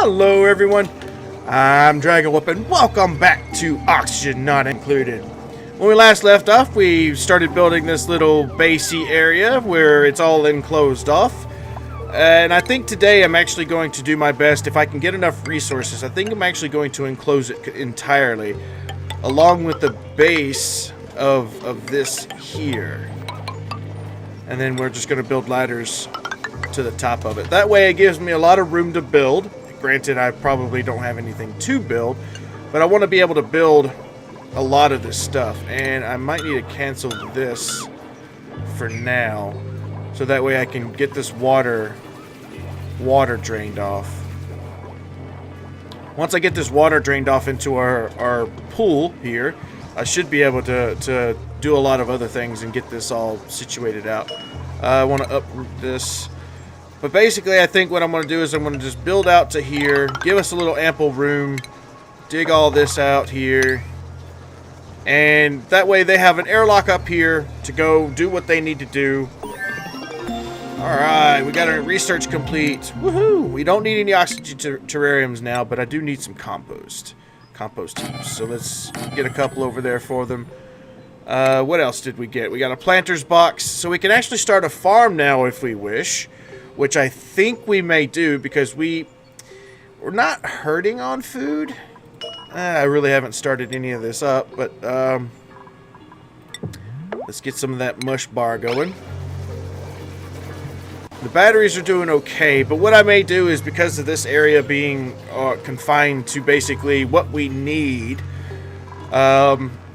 Hello everyone, I'm Dragon Whip and welcome back to Oxygen Not Included. When we last left off, we started building this little basey area where it's all enclosed off. And I think today I'm actually going to do my best, if I can get enough resources, I think I'm actually going to enclose it entirely, along with the base of this here. And then we're just going to build ladders to the top of it. That way it gives me a lot of room to build. Granted, I probably don't have anything to build, but I want to be able to build a lot of this stuff. And I might need to cancel this for now, so that way I can get this water drained off. Once I get this water drained off into our pool here, I should be able to do a lot of other things and get this all situated out. I want to uproot this. But basically, I think what I'm going to do is I'm going to just build out to here, give us a little ample room, dig all this out here, and that way they have an airlock up here to go do what they need to do. Alright, we got our research complete. Woohoo! We don't need any oxygen terrariums now, but I do need some compost heaps. So let's get a couple over there for them. What else did we get? We got a planter's box, so we can actually start a farm now if we wish. Which I think we may do because we're not hurting on food. I really haven't started any of this up, but let's get some of that mush bar going. The batteries are doing okay, but what I may do is, because of this area being confined to basically what we need,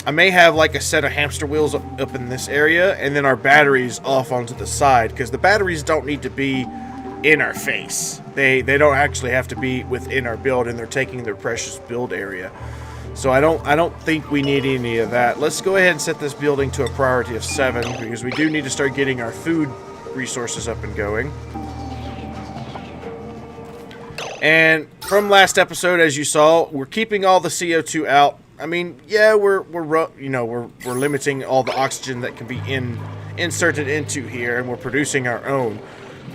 I may have like a set of hamster wheels up in this area, and then our batteries off onto the side, because the batteries don't need to be in our face. They don't actually have to be within our build, and they're taking their precious build area. So I don't think we need any of that. Let's go ahead and set this building to a priority of 7, because we do need to start getting our food resources up and going. And from last episode, as you saw, we're keeping all the CO2 out. I mean, yeah, we're limiting all the oxygen that can be inserted into here, and we're producing our own.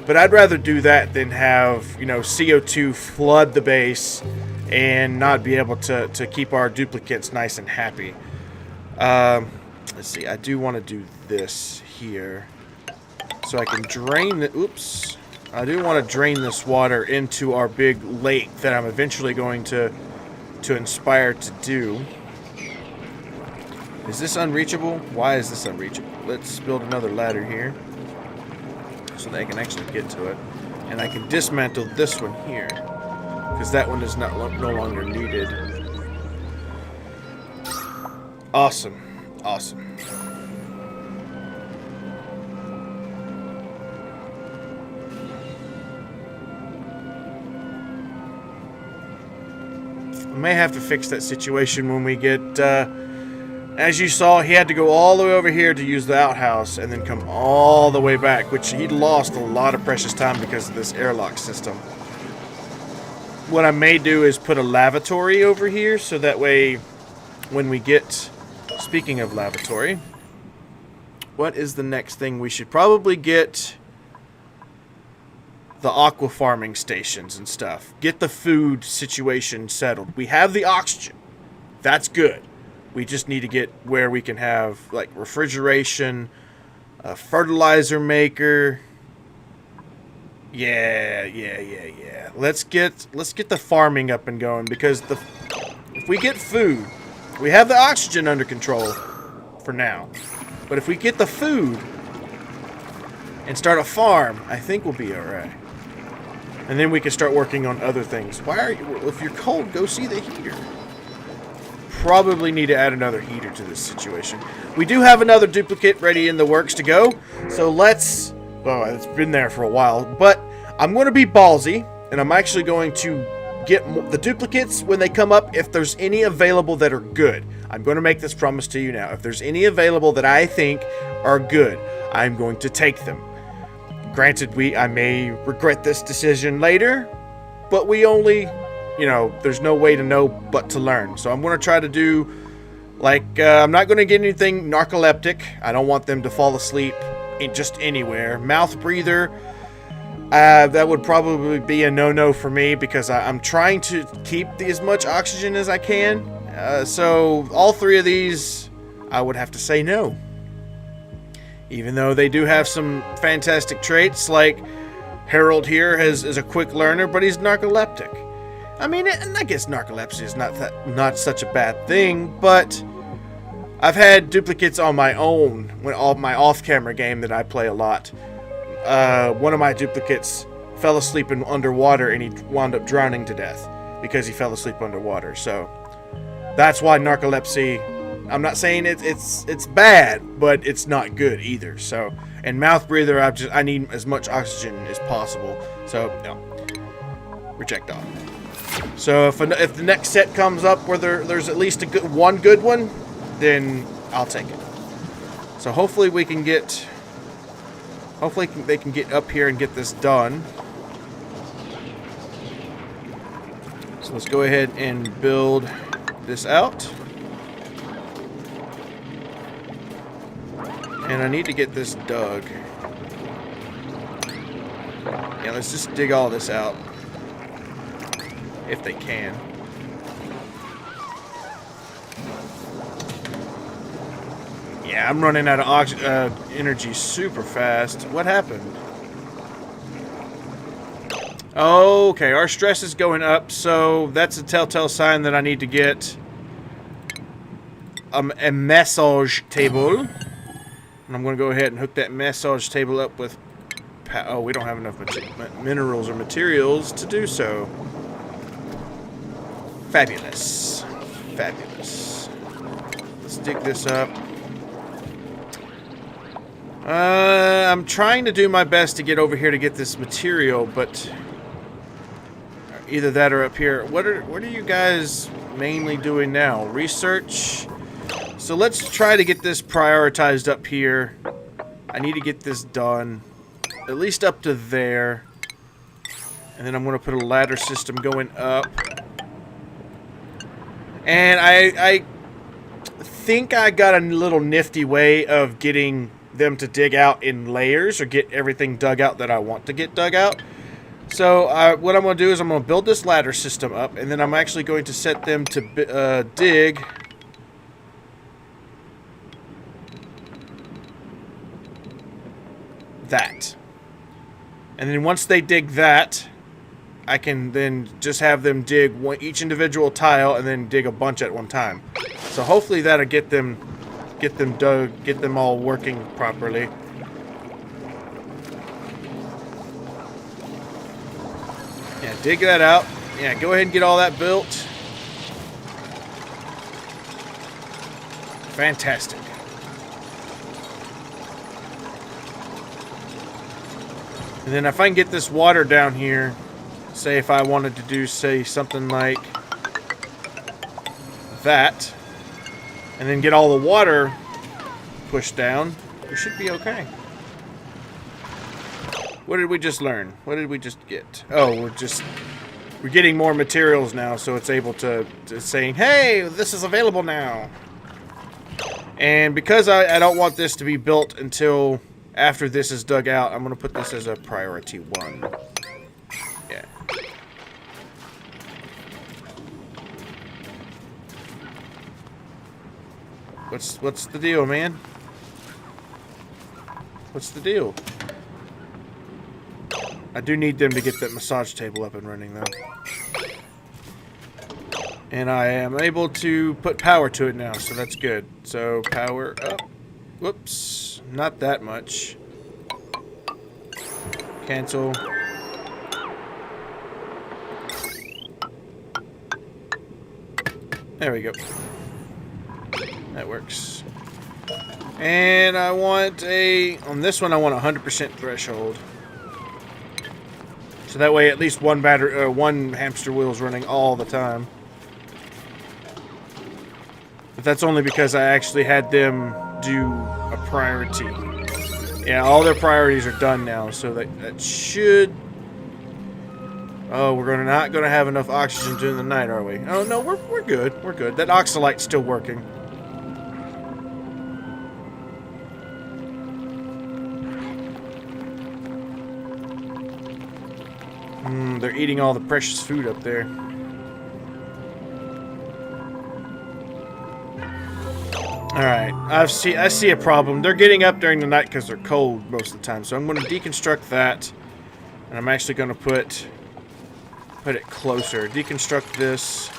But I'd rather do that than have, CO2 flood the base and not be able to keep our duplicants nice and happy. Let's see, I do want to do this here, so I can drain the. Oops, I do want to drain this water into our big lake that I'm eventually going to inspire to do. Is this unreachable? Why is this unreachable? Let's build another ladder here so that I can actually get to it, and I can dismantle this one here because that one is no longer needed. Awesome. I may have to fix that situation when we get, as you saw, he had to go all the way over here to use the outhouse and then come all the way back, which he lost a lot of precious time because of this airlock system. What I may do is put a lavatory over here, so that way when we get, speaking of lavatory, what is the next thing we should probably get? The aqua farming stations and stuff. Get the food situation settled. We have the oxygen. That's good. We just need to get where we can have like refrigeration, a fertilizer maker. Yeah. Let's get the farming up and going, because if we get food, we have the oxygen under control for now. But if we get the food and start a farm, I think we'll be all right. And then we can start working on other things. Why are you? If you're cold, go see the heater. Probably need to add another heater to this situation. We do have another duplicate ready in the works to go. So let's... Oh, it's been there for a while. But I'm going to be ballsy, and I'm actually going to get the duplicates when they come up, if there's any available that are good. I'm going to make this promise to you now. If there's any available that I think are good, I'm going to take them. Granted, I may regret this decision later, but we only, there's no way to know but to learn. So I'm going to try to do, I'm not going to get anything narcoleptic. I don't want them to fall asleep just anywhere. Mouth breather, That would probably be a no-no for me because I'm trying to keep as much oxygen as I can. So all 3 of these, I would have to say no. Even though they do have some fantastic traits, like Harold here is a quick learner, but he's narcoleptic. I mean, and I guess narcolepsy is not such a bad thing, but I've had duplicates on my own when my off-camera game that I play a lot. One of my duplicates fell asleep underwater and he wound up drowning to death because he fell asleep underwater. So that's why narcolepsy, I'm not saying it's bad, but it's not good either. So, and mouth breather, I need as much oxygen as possible. So no, reject all. So if the next set comes up where there's at least one good one, then I'll take it. So hopefully we can get. Hopefully they can get up here and get this done. So let's go ahead and build this out. And I need to get this dug. Yeah, let's just dig all this out. If they can. Yeah, I'm running out of energy super fast. What happened? Okay, our stress is going up, so that's a telltale sign that I need to get a massage table. And I'm going to go ahead and hook that massage table up with... Oh, we don't have enough minerals or materials to do so. Fabulous. Fabulous. Let's dig this up. I'm trying to do my best to get over here to get this material, but either that or up here. What are you guys mainly doing now? Research. So let's try to get this prioritized up here. I need to get this done, at least up to there. And then I'm going to put a ladder system going up. And I think I got a little nifty way of getting them to dig out in layers or get everything dug out that I want to get dug out. So what I'm going to do is I'm going to build this ladder system up, and then I'm actually going to set them to dig that. And then once they dig that, I can then just have them dig each individual tile and then dig a bunch at one time. So hopefully that'll get them dug, get them all working properly. Yeah, dig that out. Yeah, go ahead and get all that built. Fantastic. And then if I can get this water down here, say if I wanted to do, say, something like that, and then get all the water pushed down, we should be okay. What did we just learn? What did we just get? Oh, we're getting more materials now, so it's able to saying, hey, this is available now. And because I don't want this to be built until after this is dug out, I'm going to put this as a priority 1. Yeah. What's the deal, man? What's the deal? I do need them to get that massage table up and running, though. And I am able to put power to it now, so that's good. So, power up. Whoops. Not that much. Cancel. There we go. That works. And I want on this one I want 100% threshold. So that way at least one hamster wheel is running all the time. But that's only because I actually had them do a priority. Yeah, all their priorities are done now, so that should... Oh, we're not going to have enough oxygen during the night, are we? Oh, no, we're good. We're good. That oxalite's still working. they're eating all the precious food up there. Alright, I see a problem. They're getting up during the night because they're cold most of the time. So I'm going to deconstruct that. And I'm actually going to put it closer. Deconstruct this.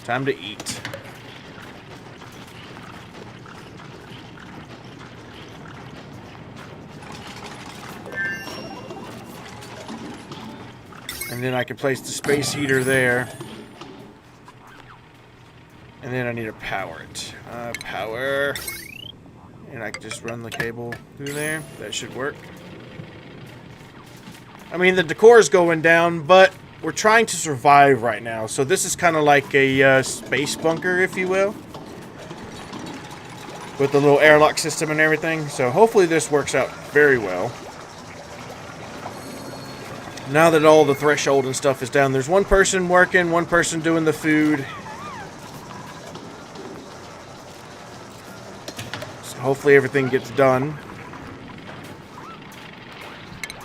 Time to eat. And then I can place the space heater there. And then I need to power it. Power. And I can just run the cable through there. That should work. I mean, the decor is going down, but we're trying to survive right now. So this is kind of like a space bunker, if you will. With the little airlock system and everything. So hopefully this works out very well. Now that all the threshold and stuff is down, there's one person working, one person doing the food. So hopefully everything gets done.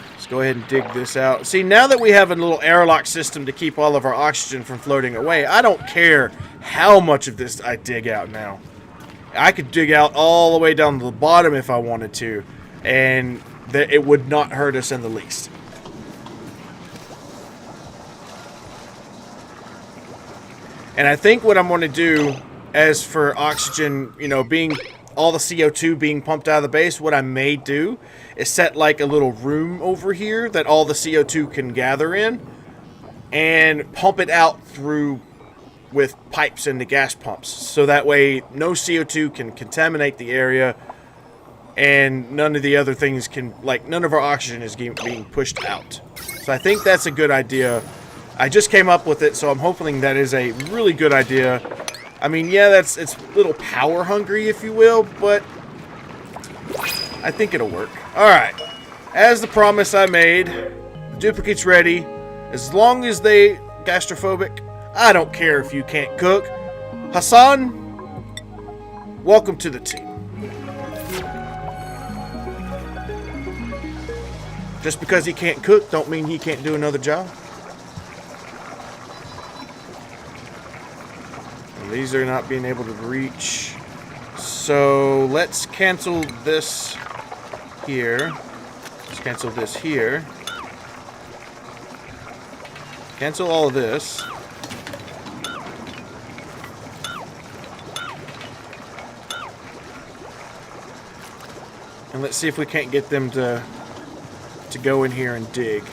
Let's go ahead and dig this out. See, now that we have a little airlock system to keep all of our oxygen from floating away, I don't care how much of this I dig out now. I could dig out all the way down to the bottom if I wanted to, and it would not hurt us in the least. And I think what I'm going to do, as for oxygen, you know, being all the CO2 being pumped out of the base, what I may do is set like a little room over here that all the CO2 can gather in and pump it out through with pipes and the gas pumps. So that way no CO2 can contaminate the area and none of the other things can, like, none of our oxygen is being pushed out. So I think that's a good idea. I just came up with it, so I'm hoping that is a really good idea. I mean, yeah, it's a little power hungry, if you will, but I think it'll work. Alright, as the promise I made, the duplicate's ready. As long as they gastrophobic, I don't care if you can't cook. Hassan, welcome to the team. Just because he can't cook don't mean he can't do another job. These are not being able to reach. So let's cancel this here. Let's cancel this here. Cancel all of this. And let's see if we can't get them to go in here and dig.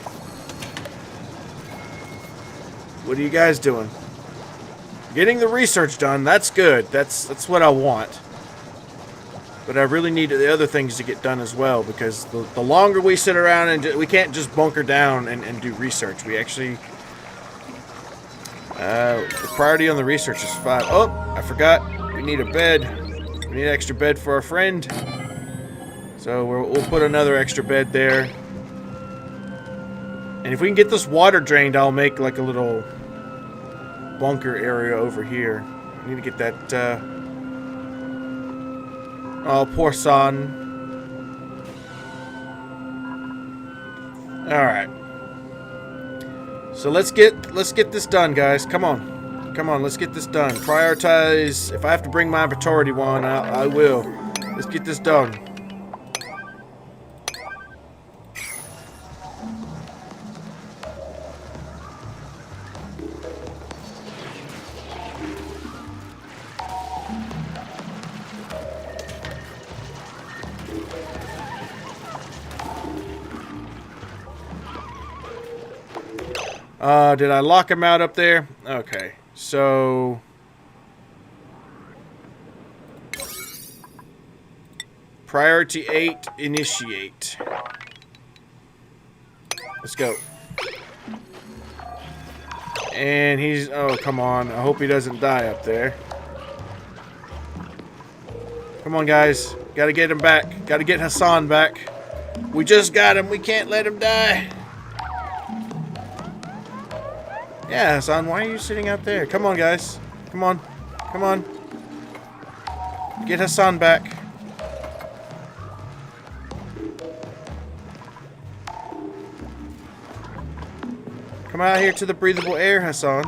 What are you guys doing? Getting the research done, that's good. That's what I want. But I really need the other things to get done as well, because the longer we sit around and we can't just bunker down and do research. We actually... the priority on the research is 5. Oh, I forgot. We need a bed. We need an extra bed for our friend. So we'll put another extra bed there. And if we can get this water drained, I'll make like a little bunker area over here. I need to get that, oh, poor son. Alright. So let's get this done, guys. Come on. Come on, let's get this done. Prioritize. If I have to bring my priority one, I will. Let's get this done. Did I lock him out up there? Okay, so... Priority 8, initiate. Let's go. And he's... Oh, come on. I hope he doesn't die up there. Come on, guys. Gotta get him back. Gotta get Hassan back. We just got him. We can't let him die. Yeah, Hassan, why are you sitting out there? Come on, guys. Come on. Come on. Get Hassan back. Come out here to the breathable air, Hassan.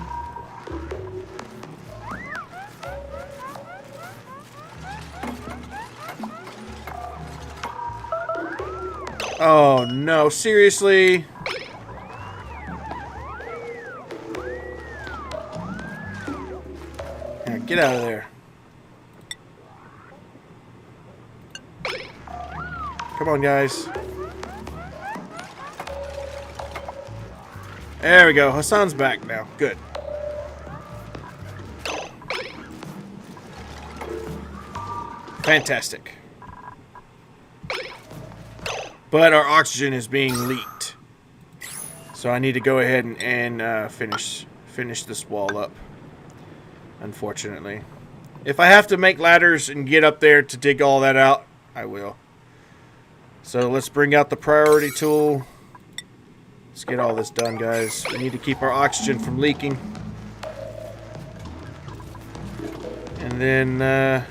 Oh no, seriously? Yeah, get out of there. Come on, guys. There we go. Hassan's back now. Good. Fantastic. But our oxygen is being leaked. So I need to go ahead and finish this wall up. Unfortunately. If I have to make ladders and get up there to dig all that out, I will. So let's bring out the priority tool. Let's get all this done, guys. We need to keep our oxygen from leaking. And then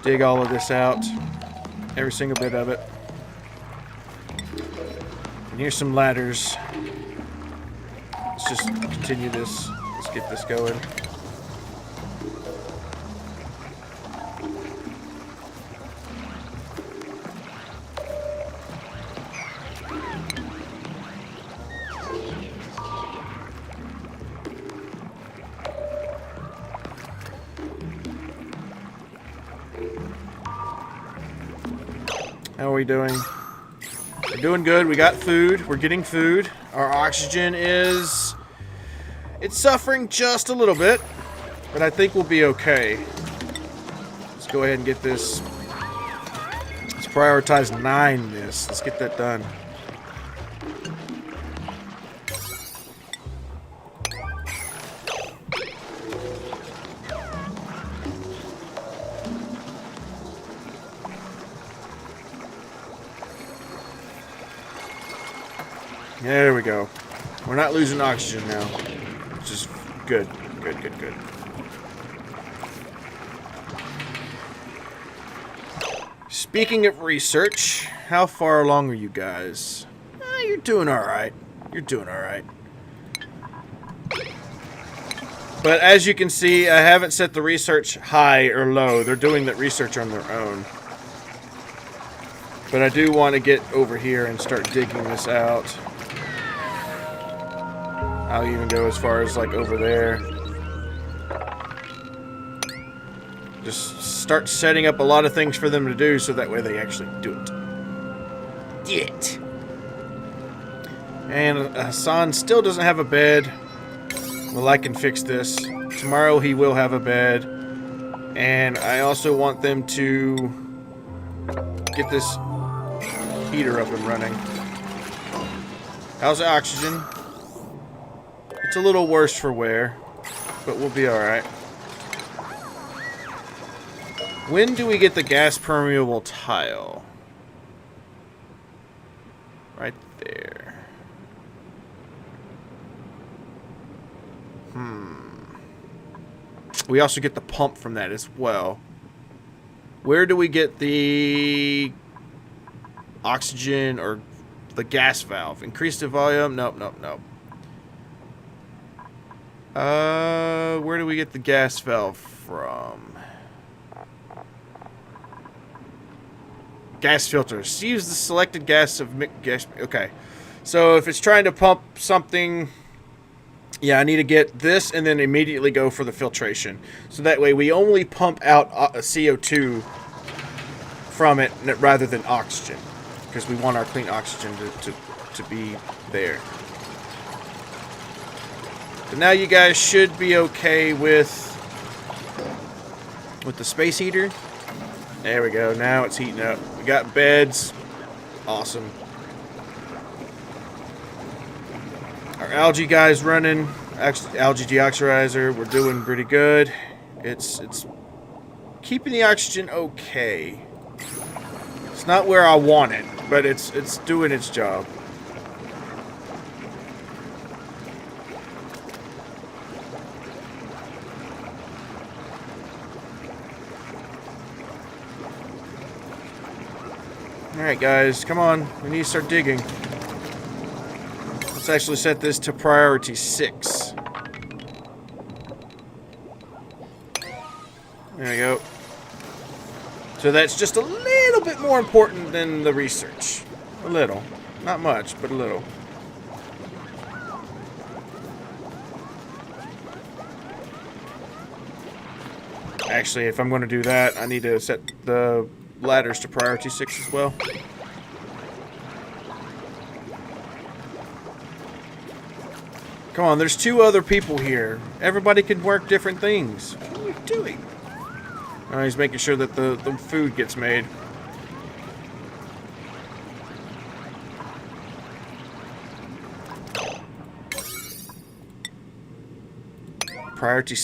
dig all of this out. Every single bit of it. And here's some ladders. Let's just continue this. Let's get this going. How are we doing? We're doing good. We got food. We're getting food. Our oxygen is... It's suffering just a little bit. But I think we'll be okay. Let's go ahead and get this. Let's prioritize 9 this. Let's get that done. There we go. We're not losing oxygen now. Which is good. Good, good, good. Speaking of research, how far along are you guys? You're doing alright. You're doing alright. But as you can see, I haven't set the research high or low. They're doing that research on their own. But I do want to get over here and start digging this out. I'll even go as far as like over there. Just start setting up a lot of things for them to do so that way they actually do it. And Hassan still doesn't have a bed. Well, I can fix this. Tomorrow he will have a bed. And I also want them to get this heater up and running. How's the oxygen? It's a little worse for wear, but we'll be alright. When do we get the gas permeable tile? Right there. We also get the pump from that as well. Where do we get the oxygen or the gas valve? Increase the volume? Nope, nope, nope. Where do we get the gas valve from? Gas filters. Use the selected gas of gas. Okay. So if it's trying to pump something, yeah, I need to get this and then immediately go for the filtration. So that way we only pump out CO2 from it rather than oxygen. Because we want our clean oxygen to be there. But now you guys should be okay with the space heater. There we go. Now it's heating up. We got beds. Awesome. Our algae guy's running. Algae deoxyrizer. We're doing pretty good. It's keeping the oxygen okay. It's not where I want it, but it's doing its job. Alright guys, come on. We need to start digging. Let's actually set this to priority 6. There we go. So that's just a little bit more important than the research. A little. Not much, but a little. Actually, if I'm going to do that, I need to set the ladders to priority 6 as well. Come on, there's 2 other people here. Everybody can work different things. What are you doing? Oh, he's making sure that the food gets made. Priority...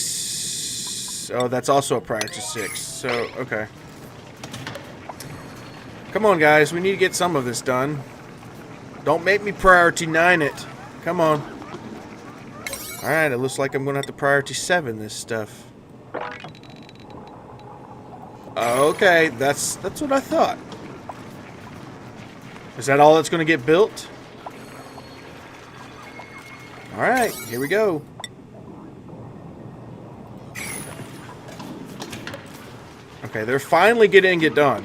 Oh, that's also a priority 6. So, okay. Come on, guys. We need to get some of this done. Don't make me priority 9 it. Come on. Alright, it looks like I'm going to have to priority 7 this stuff. Okay, that's what I thought. Is that all that's going to get built? Alright, here we go. Okay, they're finally getting it done.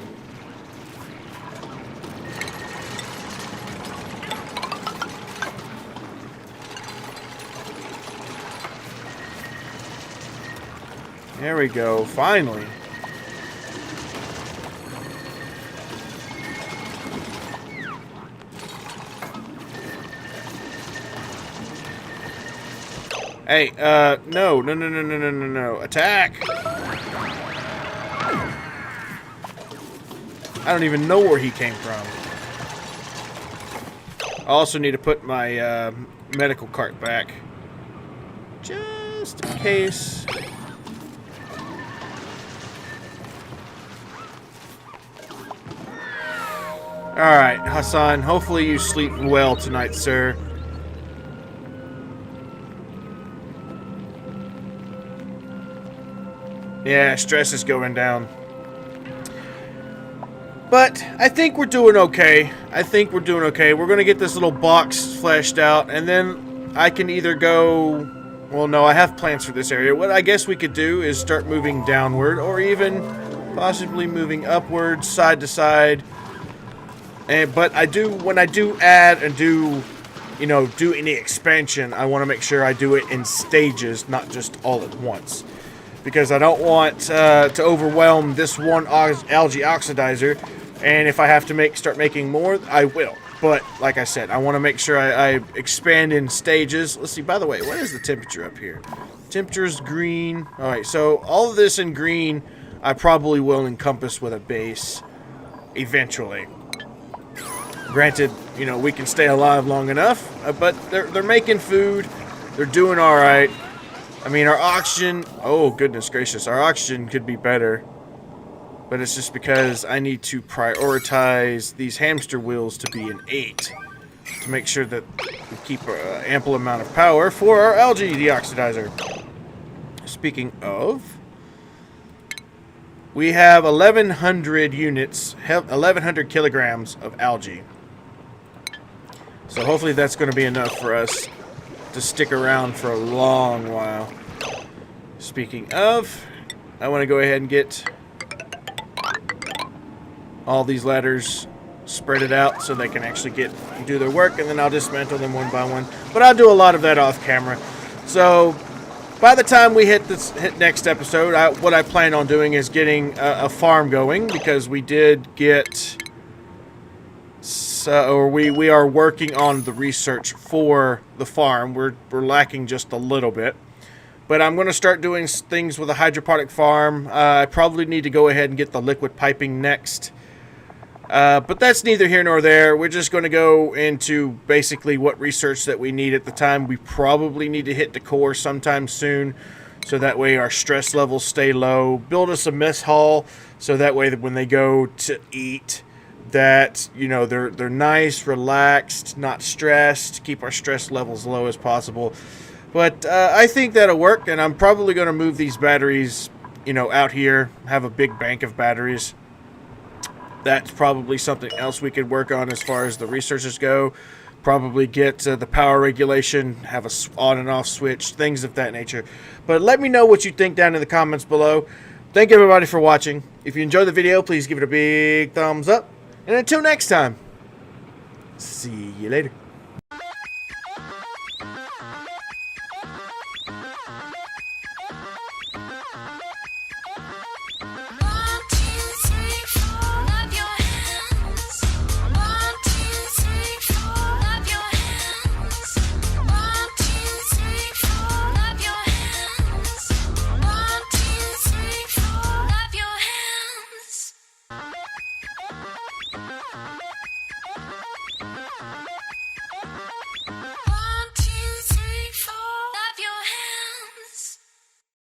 There we go, finally. Hey, no. Attack! I don't even know where he came from. I also need to put my medical cart back. Just in case. Alright, Hassan. Hopefully you sleep well tonight, sir. Yeah, stress is going down. But I think we're doing okay. We're going to get this little box fleshed out, and then I can either go... Well, no, I have plans for this area. What I guess we could do is start moving downward, or even possibly moving upward, side to side. But when I do add and do any expansion, I want to make sure I do it in stages, not just all at once. Because I don't want to overwhelm this one algae oxidizer. And if I have to start making more, I will. But, like I said, I want to make sure I expand in stages. Let's see, by the way, what is the temperature up here? Temperature's green. Alright, so all of this in green, I probably will encompass with a base eventually. Granted, we can stay alive long enough, but they're making food. They're doing alright. I mean, our oxygen... Oh, goodness gracious. Our oxygen could be better. But it's just because I need to prioritize these hamster wheels to be an 8 to make sure that we keep an ample amount of power for our algae deoxidizer. Speaking of, we have 1,100 units, 1,100 kilograms of algae. So hopefully that's going to be enough for us to stick around for a long while. Speaking of, I want to go ahead and get all these ladders spread it out so they can actually do their work, and then I'll dismantle them one by one. But I'll do a lot of that off camera. So by the time we hit next episode, what I plan on doing is getting a farm going, because we did get, or we are working on the research for the farm. We're lacking just a little bit. But I'm going to start doing things with a hydroponic farm. I probably need to go ahead and get the liquid piping next. But that's neither here nor there. We're just going to go into basically what research that we need at the time. We probably need to hit the core sometime soon, so that way our stress levels stay low. Build us a mess hall, so that way that when they go to eat, that they're nice, relaxed, not stressed. Keep our stress levels low as possible. But I think that'll work, and I'm probably going to move these batteries, out here. Have a big bank of batteries. That's probably something else we could work on as far as the researchers go. Probably get the power regulation, have a on and off switch, things of that nature. But let me know what you think down in the comments below. Thank everybody for watching. If you enjoyed the video, please give it a big thumbs up. And until next time, see you later.